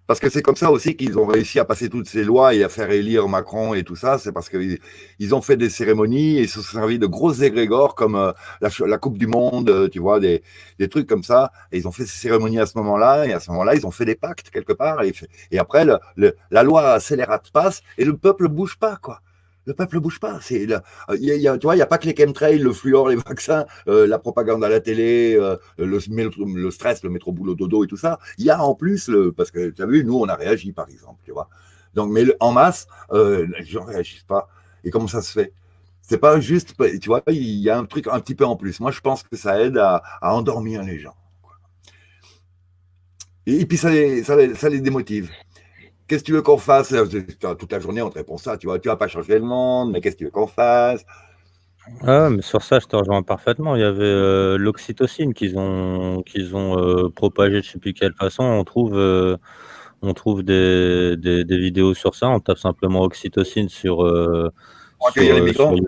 Parce que c'est comme ça aussi qu'ils ont réussi à passer toutes ces lois et à faire élire Macron et tout ça. C'est parce qu'ils ont fait des cérémonies et ils se sont servis de grosses égrégores comme la Coupe du Monde, tu vois, des trucs comme ça. Et ils ont fait ces cérémonies à ce moment-là. Et à ce moment-là, ils ont fait des pactes quelque part. Et après, la loi scélérate passe et le peuple bouge pas, quoi. Le peuple bouge pas. Tu vois, il n'y a pas que les chemtrails, le fluor, les vaccins, la propagande à la télé, le stress, le métro boulot dodo et tout ça. Il y a en plus, parce que tu as vu, nous, on a réagi, par exemple, tu vois. Donc, mais en masse, les gens ne réagissent pas. Et comment ça se fait? C'est pas juste, tu vois, il y a un truc un petit peu en plus. Moi, je pense que ça aide à endormir les gens. Et puis, ça les démotive. Qu'est-ce que tu veux qu'on fasse? Toute la journée, on te répond ça. Tu vois, tu vas pas changer le monde, mais qu'est-ce que tu veux qu'on fasse? Ah, mais sur ça, je te rejoins parfaitement. Il y avait, l'oxytocine qu'ils ont propagé je sais plus quelle façon. On trouve des vidéos sur ça. On tape simplement oxytocine sur, Pour accueillir les sur migrants?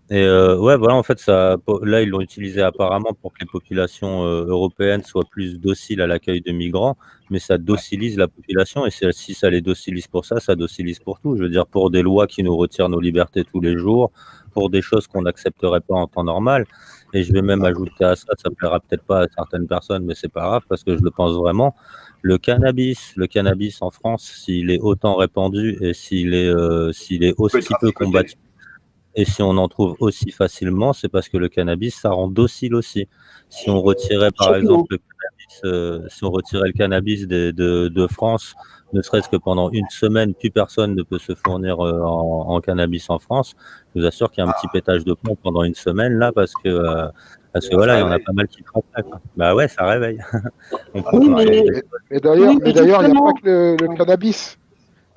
et ouais, voilà, en fait, là, ils l'ont utilisé apparemment pour que les populations, européennes soient plus dociles à l'accueil de migrants, mais ça Ouais. docilise la population et si ça les docilise pour ça, ça docilise pour tout. Je veux dire, pour des lois qui nous retirent nos libertés tous les jours, pour des choses qu'on n'accepterait pas en temps normal et je vais même ajouter à ça, ça plaira peut-être pas à certaines personnes, mais c'est pas grave parce que je le pense vraiment. Le cannabis en France, s'il est autant répandu et s'il est Il peut être aussi peu traficoté. combattu et si on en trouve aussi facilement, c'est parce que le cannabis, ça rend docile aussi. Si on retirait par exemple Absolument. si on retirait le cannabis de France, ne serait-ce que pendant une semaine, plus personne ne peut se fournir, en cannabis en France. Je vous assure qu'il y a un petit pétage de plomb pendant une semaine là parce que Ça voilà, il y en a réveille. pas mal qui craqueraient, quoi. Bah ouais, ça réveille. On Ah, peut Oui, ça réveille. mais, on mais peut d'ailleurs, oui, mais mais d'ailleurs, il n'y a pas justement, que le cannabis.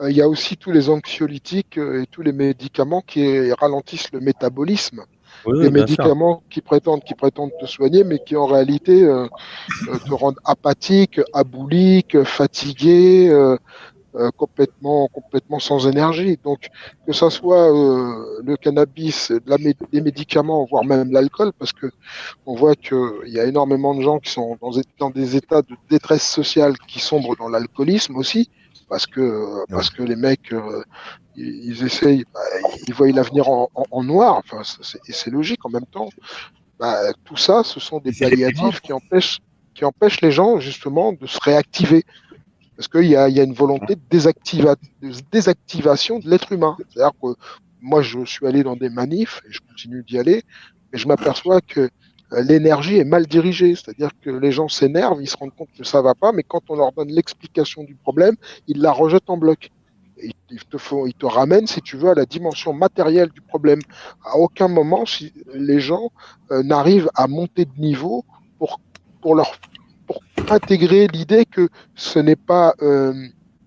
Il y a aussi tous les anxiolytiques et tous les médicaments qui ralentissent le métabolisme. oui, Des oui, bien sûr. médicaments qui prétendent te soigner, mais qui en réalité te rendent apathique, aboulique, fatigué, complètement sans énergie. Donc, que ça soit le cannabis, des médicaments, voire même l'alcool, parce que on voit qu'il y a énormément de gens qui sont dans des états de détresse sociale qui sombrent dans l'alcoolisme aussi, parce que les mecs, ils essayent, ils voient l'avenir en noir, enfin, et c'est logique en même temps. Tout ça, ce sont des Et c'est déprimant. palliatifs qui empêchent les gens justement de se réactiver. Parce qu'il y a une volonté de désactivation de l'être humain. C'est-à-dire que moi, je suis allé dans des manifs et je continue d'y aller, mais je m'aperçois que l'énergie est mal dirigée. C'est-à-dire que les gens s'énervent, ils se rendent compte que ça ne va pas, mais quand on leur donne l'explication du problème, ils la rejettent en bloc. Ils te ramènent, si tu veux, à la dimension matérielle du problème. À aucun moment, si les gens n'arrivent à monter de niveau pour, pour leur pour intégrer l'idée que ce n'est pas,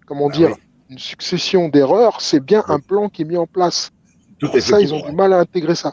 comment Ah oui. dire, une succession d'erreurs, c'est bien Oui. un plan qui est mis en place. Tout Et est ça, petit ils ont pour du mal à intégrer ça.